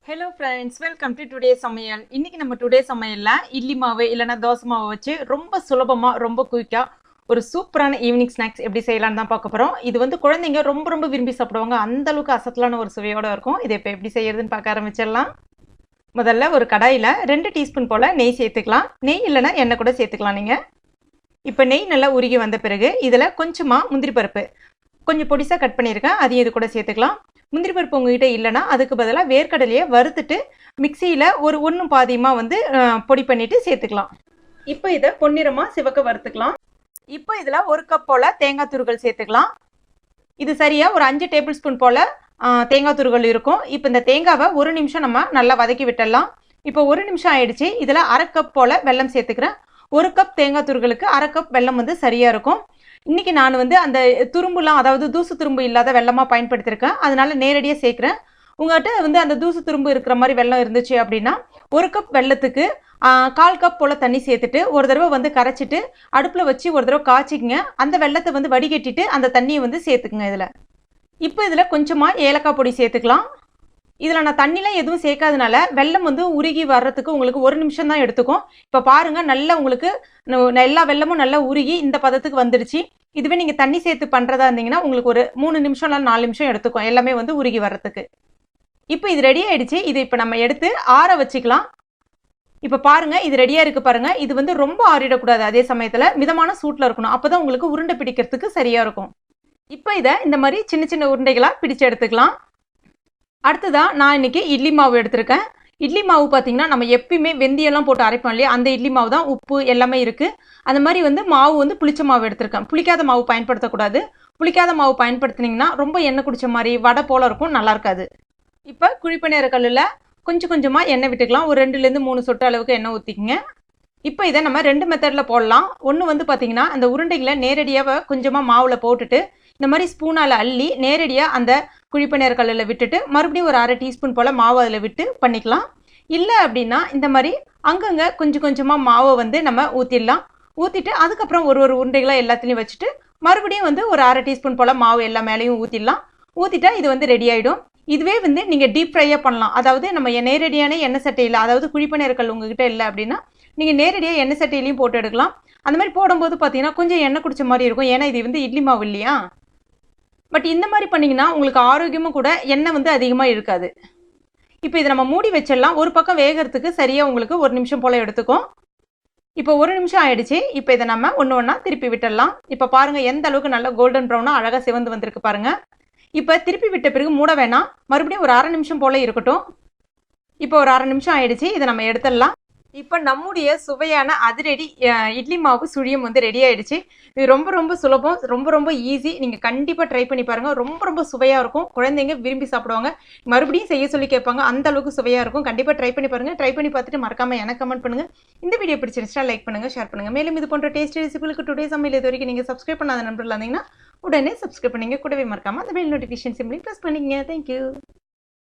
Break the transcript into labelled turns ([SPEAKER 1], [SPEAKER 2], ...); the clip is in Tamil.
[SPEAKER 1] Hello friends, welcome to today's Samayal. இன்னைக்கு நம்ம டுடே சமையல்ல இட்லி மாவு இல்லனா தோசை மாவு வச்சு ரொம்ப சுலபமா ரொம்ப குயிக்கா ஒரு சூப்பரான ஈவினிங் ஸ்நாக்ஸ் எப்படி செய்யலாம்னு தான் பார்க்க போறோம். இது வந்து குழந்தைங்க ரொம்ப விரும்பி சாப்பிடுவாங்க. அந்த அளவுக்கு அசத்தலான ஒரு சுவையோட இருக்கும். இதை இப்ப எப்படி செய்யறதுன்னு பார்க்க ஆரம்பிச்சிடலாம். முதல்ல ஒரு கடாயில 2 டீஸ்பூன் போல நெய் சேர்த்துக்கலாம். நெய் இல்லனா எண்ணெய் கூட சேர்த்துக்கலாம் நீங்க. இப்போ நெய் நல்லா உருகி வந்த பிறகு இதுல கொஞ்சமா முந்திரி பருப்பு கொஞ்சம் பொடிசா கட் பண்ணியிருக்கேன், அதையும் இது கூட சேர்த்துக்கலாம். முந்திரி பருப்பு உங்ககிட்ட இல்லைன்னா அதுக்கு பதிலாக வேர்க்கடலையை வறுத்துட்டு மிக்சியில் ஒரு ஒன்றும் பாதியமாக வந்து பொடி பண்ணிட்டு சேர்த்துக்கலாம். இப்போ இதை பொன்னிறமாக சிவக்க வறுத்துக்கலாம். இப்போ இதில் 1 கப் போல் தேங்காய் துருகள் சேர்த்துக்கலாம். இது சரியாக ஒரு 5 டேபிள் ஸ்பூன் போல் தேங்காய் துருகள் இருக்கும். இப்போ இந்த தேங்காவை 1 நிமிஷம் நம்ம நல்லா வதக்கி விட்டுடலாம். இப்போ 1 நிமிஷம் ஆயிடுச்சு. இதில் 1/2 கப் போல் வெல்லம் சேர்த்துக்கிறேன். 1 கப் தேங்காய் துருகளுக்கு 1/2 கப் வெல்லம் வந்து சரியாக இருக்கும். இன்னைக்கு நான் வந்து அந்த துரும்புலாம், அதாவது தூசு துரும்பு இல்லாத வெல்லமா பயன்படுத்தியிருக்கேன். அதனால நேரடியாக சேர்க்குறேன். உங்கள்கிட்ட வந்து அந்த தூசு துரும்பு இருக்கிற மாதிரி வெல்லம் இருந்துச்சு அப்படின்னா 1 கப் வெல்லத்துக்கு 1/4 கப் போல் தண்ணி சேர்த்துட்டு ஒரு தடவை வந்து கரைச்சிட்டு அடுப்பில் வச்சு ஒரு தடவை காய்ச்சிக்கங்க. அந்த வெல்லத்தை வந்து வடிகட்டிட்டு அந்த தண்ணியை வந்து சேர்த்துக்குங்க இதில். இப்போ இதில் கொஞ்சமாக ஏலக்காய் பொடி சேர்த்துக்கலாம். இதில் நான் தண்ணிலாம் எதுவும் சேர்க்காதனால வெல்லம் வந்து உருகி வர்றதுக்கு உங்களுக்கு 1 நிமிஷம் தான் எடுத்துக்கும். இப்போ பாருங்கள், நல்லா உங்களுக்கு எல்லா வெல்லமும் நல்லா உருகி இந்த பதத்துக்கு வந்துடுச்சு. இதுவே நீங்கள் தண்ணி சேர்த்து பண்ணுறதா இருந்தீங்கன்னா உங்களுக்கு ஒரு 3 நிமிஷம் இல்லை 4 நிமிஷம் எடுத்துக்கும் எல்லாமே வந்து உருகி வர்றதுக்கு. இப்போ இது ரெடி ஆயிடுச்சு. இதை இப்போ நம்ம எடுத்து ஆற வச்சுக்கலாம். இப்போ பாருங்கள், இது ரெடியாக இருக்குது பாருங்கள். இது வந்து ரொம்ப ஆறிடக்கூடாது, அதே சமயத்தில் மிதமான சூட்டில் இருக்கணும். அப்போ தான் உங்களுக்கு உருண்டை பிடிக்கிறதுக்கு சரியாக இருக்கும். இப்போ இதை இந்த மாதிரி சின்ன சின்ன உருண்டைகளாக பிடிச்சு எடுத்துக்கலாம். அடுத்ததான் நான் இன்னைக்கு இட்லி மாவு எடுத்திருக்கேன். இட்லி மாவு பார்த்தீங்கன்னா நம்ம எப்பயுமே வெந்தயம்லாம் போட்டு அரைப்போம் இல்லையா, அந்த இட்லி மாவு தான். உப்பு எல்லாமே இருக்குது. அந்த மாதிரி வந்து மாவு வந்து புளிச்ச மாவு எடுத்திருக்கேன். புளிக்காத மாவு பயன்படுத்தக்கூடாது. புளிக்காத மாவு பயன்படுத்தினீங்கன்னா ரொம்ப எண்ணெய் குடிச்ச மாதிரி வடை போல இருக்கும், நல்லா இருக்காது. இப்போ குழிப்பணியார கல்லில் கொஞ்சம் கொஞ்சமாக எண்ணெய் விட்டுக்கலாம். ஒரு 2லேருந்து 3 சொட்டு அளவுக்கு எண்ணெய் ஊற்றிக்கங்க. இப்போ இதை நம்ம 2 மெத்தடில் போடலாம். ஒன்று வந்து பார்த்தீங்கன்னா அந்த உருண்டைகளை நேரடியாக கொஞ்சமாக மாவில் போட்டுட்டு இந்த மாதிரி ஸ்பூனால் அள்ளி நேரடியாக அந்த குழிப்பணியார கல்லில் விட்டுட்டு மறுபடியும் ஒரு 1/2 டீஸ்பூன் போல் மாவு அதில் விட்டு பண்ணிக்கலாம். இல்லை அப்படின்னா இந்த மாதிரி அங்கங்கே கொஞ்சம் கொஞ்சமாக மாவை வந்து நம்ம ஊற்றிடலாம். ஊற்றிட்டு அதுக்கப்புறம் ஒரு உருண்டைகளாக எல்லாத்துலேயும் வச்சுட்டு மறுபடியும் வந்து ஒரு 1/2 டீஸ்பூன் போல் மாவு எல்லா மேலேயும் ஊற்றிடலாம். ஊற்றிட்டா இது வந்து ரெடி ஆகிடும். இதுவே வந்து நீங்கள் டீப் ஃப்ரையாக பண்ணலாம். அதாவது நம்ம நேரடியான எண்ணெய் சட்டையில், அதாவது குழிப்பணியார கல் உங்ககிட்ட இல்லை அப்படின்னா நீங்கள் நேரடியாக எண்ணெய் சட்டையிலையும் போட்டு எடுக்கலாம். அந்த மாதிரி போடும்போது பார்த்தீங்கன்னா கொஞ்சம் எண்ணெய் குடிச்ச மாதிரி இருக்கும், ஏன்னா இது வந்து இட்லி மாவு இல்லையா. பட் இந்த மாதிரி பண்ணிங்கன்னா உங்களுக்கு ஆரோக்கியமும் கூட, எண்ணெய் வந்து அதிகமாக இருக்காது. இப்போ இதை நம்ம மூடி வச்சிடலாம். ஒரு பக்கம் வேகிறதுக்கு சரியாக உங்களுக்கு 1 நிமிஷம் போல் எடுத்துக்கும். இப்போ 1 நிமிஷம் ஆயிடுச்சு. இப்போ இதை நம்ம ஒன்று ஒன்றா திருப்பி விட்டுடலாம். இப்போ பாருங்கள் எந்த அளவுக்கு நல்லா கோல்டன் ப்ரௌனாக அழகாக சிவந்து வந்திருக்கு பாருங்கள். இப்போ திருப்பி விட்ட பிறகு மூட வேணாம், மறுபடியும் ஒரு 1/2 நிமிஷம் போல் இருக்கட்டும். இப்போ ஒரு 1/2 நிமிஷம் ஆயிடுச்சு. இதை நம்ம எடுத்துடலாம். இப்போ நம்முடைய சுவையான அதிரடி இட்லி மாவு சுழியம் வந்து ரெடி ஆயிடுச்சு. இது ரொம்ப சுலபம், ரொம்ப ஈஸி. நீங்கள் கண்டிப்பாக ட்ரை பண்ணி பாருங்கள். ரொம்ப சுவையாக இருக்கும். குழந்தைங்க விரும்பி சாப்பிடுவாங்க. மறுபடியும் செய்ய சொல்லி கேட்பாங்க, அந்த அளவுக்கு சுவையாக இருக்கும். கண்டிப்பாக ட்ரை பண்ணி பாருங்கள். ட்ரை பண்ணி பார்த்துட்டு மறக்காமல் எனக்கு கமெண்ட் பண்ணுங்கள். இந்த வீடியோ பிடிச்சிருந்துச்சுன்னா லைக் பண்ணுங்கள், ஷேர் பண்ணுங்கள். மேலும் இது போன்ற டேஸ்டி ரெசிபிகளுக்கு டுடே சமையல் இது வரைக்கும் நீங்கள் சப்ஸ்கிரைப் பண்ணாத நம்பரில் இருந்தீங்கன்னா உடனே சப்ஸ்கிரைப் பண்ணிங்க. கூடவே மறக்காமல் அந்த பெல் நோட்டிஃபிகேஷன் சிம்லையும் ப்ரெஸ் பண்ணிக்கங்க. தேங்க்யூ.